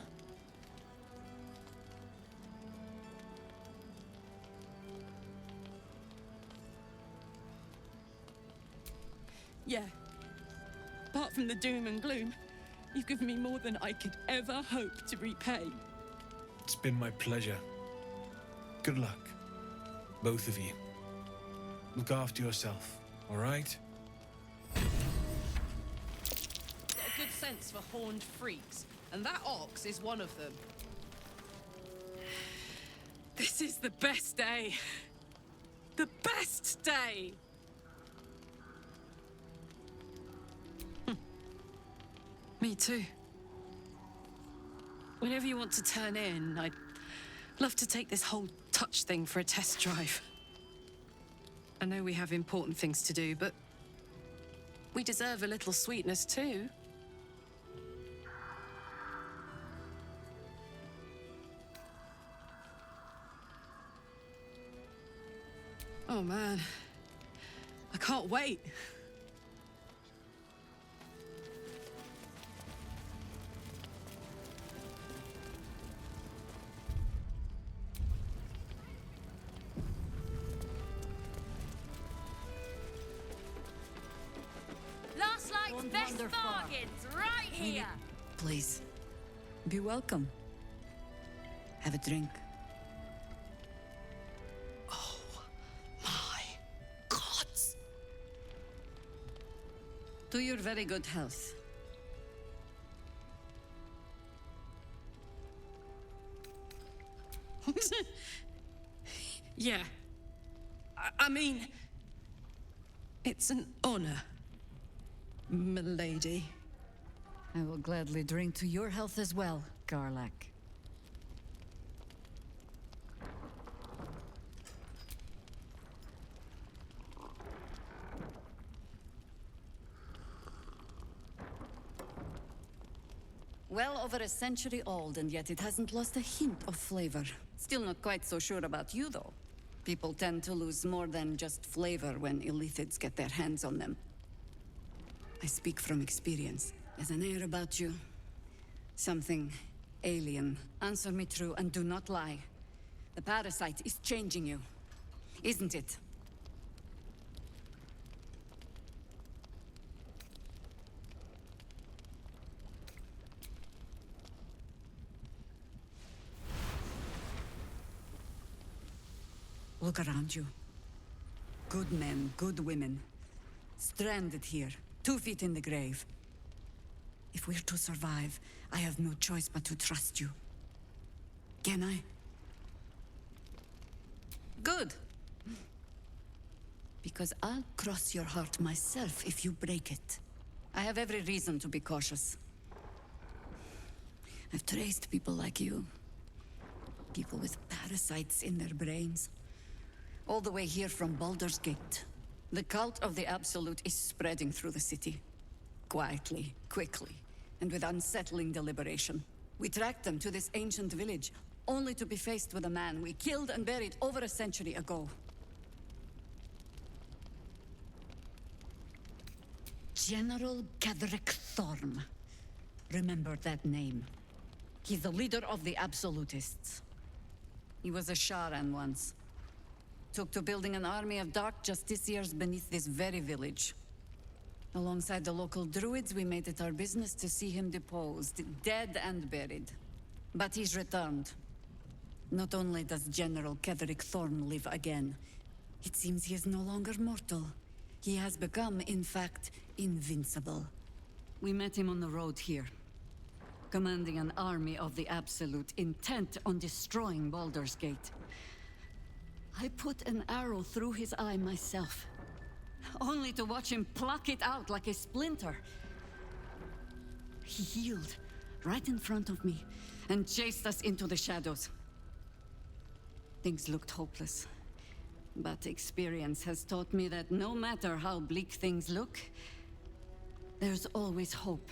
Yeah. Apart from the doom and gloom, you've given me more than I could ever hope to repay. It's been my pleasure. Good luck, both of you. Look after yourself, all right? Got a good sense for horned freaks, and that ox is one of them. This is the best day. The best day! Me too. Whenever you want to turn in, I'd love to take this whole touch thing for a test drive. I know we have important things to do, but we deserve a little sweetness too. Oh man, I can't wait. Last night's best bargains, right here. Please, be welcome. Have a drink. Oh my gods. To your very good health. Yeah. I mean, it's an honor, milady. I will gladly drink to your health as well, Karlak. Well over a century old, and yet it hasn't lost a hint of flavor. Still not quite so sure about you, though. People tend to lose more than just flavor when illithids get their hands on them. I speak from experience. There's an air about you. Something alien. Answer me true and do not lie. The parasite is changing you, isn't it? Look around you. Good men, good women. Stranded here, 2 feet in the grave. If we're to survive, I have no choice but to trust you. Can I? Good. Because I'll cross your heart myself if you break it. I have every reason to be cautious. I've traced people like you. People with parasites in their brains. All the way here from Baldur's Gate. The cult of the Absolute is spreading through the city. Quietly, quickly, and with unsettling deliberation. We tracked them to this ancient village, only to be faced with a man we killed and buried over a century ago. General Ketheric Thorm. Remember that name. He's the leader of the Absolutists. He was a Sharan once. Took to building an army of dark justiciars beneath this very village. Alongside the local druids, we made it our business to see him deposed, dead and buried. But he's returned. Not only does General Ketheric Thorm live again, it seems he is no longer mortal. He has become, in fact, invincible. We met him on the road here, commanding an army of the Absolute, intent on destroying Baldur's Gate. I put an arrow through his eye myself, only to watch him pluck it out like a splinter. He healed right in front of me and chased us into the shadows. Things looked hopeless, but experience has taught me that no matter how bleak things look, there's always hope.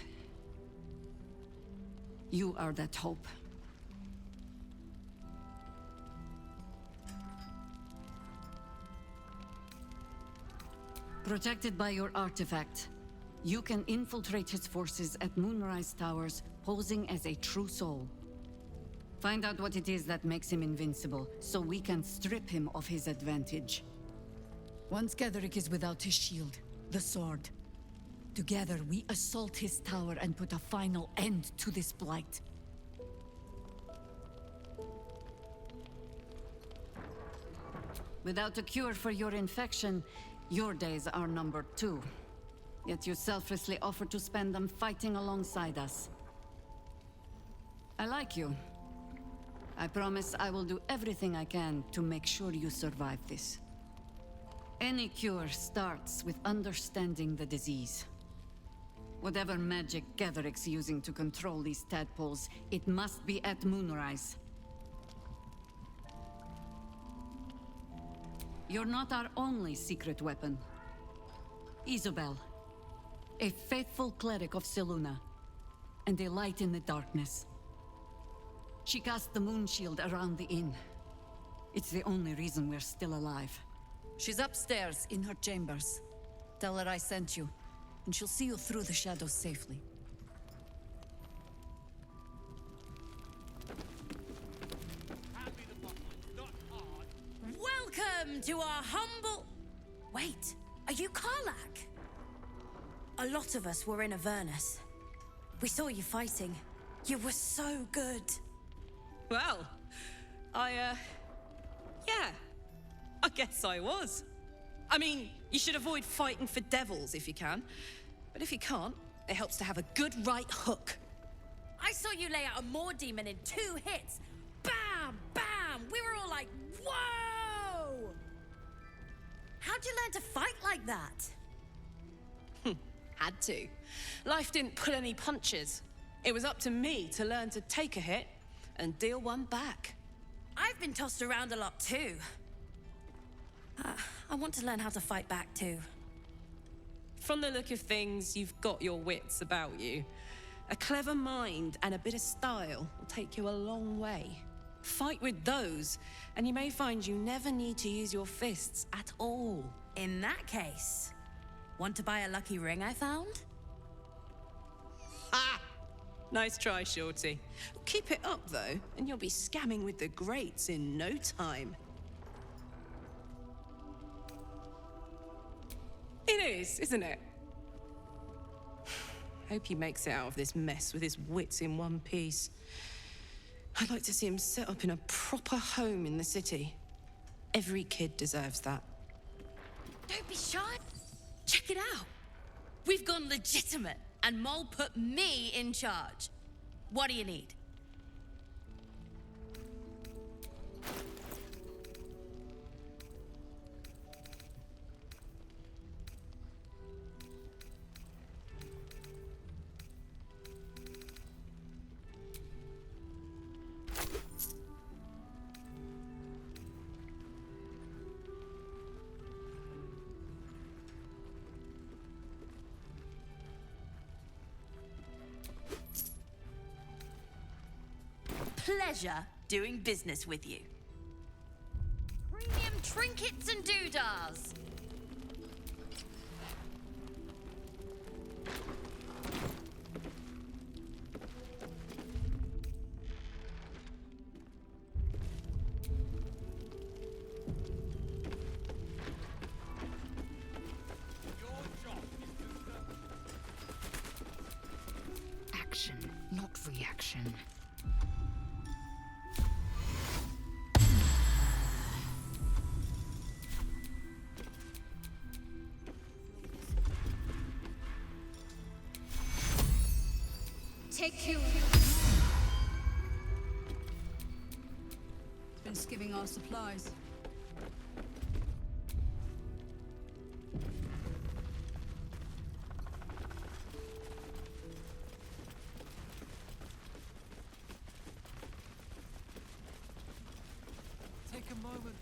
You are that hope. Protected by your artifact, you can infiltrate his forces at Moonrise Towers, posing as a true soul. Find out what it is that makes him invincible, so we can strip him of his advantage. Once Ketheric is without his shield, the sword, together we assault his tower and put a final end to this blight. Without a cure for your infection, your days are numbered too. Yet you selflessly offer to spend them fighting alongside us. I like you. I promise I will do everything I can to make sure you survive this. Any cure starts with understanding the disease. Whatever magic Ketheric's using to control these tadpoles, it must be at Moonrise. You're not our only secret weapon. Isobel, a faithful cleric of Selûne, and a light in the darkness. She cast the moon shield around the inn. It's the only reason we're still alive. She's upstairs in her chambers. Tell her I sent you, and she'll see you through the shadows safely. Welcome to our humble... Wait, are you Karlach? A lot of us were in Avernus. We saw you fighting. You were so good. Well, yeah, I guess I was. I mean, you should avoid fighting for devils if you can. But if you can't, it helps to have a good right hook. I saw you lay out a Moor demon in 2 hits. Bam! Bam! We were all like, whoa! How'd you learn to fight like that? Had to. Life didn't pull any punches. It was up to me to learn to take a hit and deal one back. I've been tossed around a lot too. I want to learn how to fight back too. From the look of things, you've got your wits about you. A clever mind and a bit of style will take you a long way. Fight with those, and you may find you never need to use your fists at all. In that case, want to buy a lucky ring I found? Ha! Nice try, Shorty. Keep it up, though, and you'll be scamming with the greats in no time. It is, isn't it? Hope he makes it out of this mess with his wits in one piece. I'd like to see him set up in a proper home in the city. Every kid deserves that. Don't be shy. Check it out. We've gone legitimate, and Mole put me in charge. What do you need? Pleasure doing business with you. Premium trinkets and doodahs. Action, not reaction. Take you. It's been skiving our supplies. Take a moment.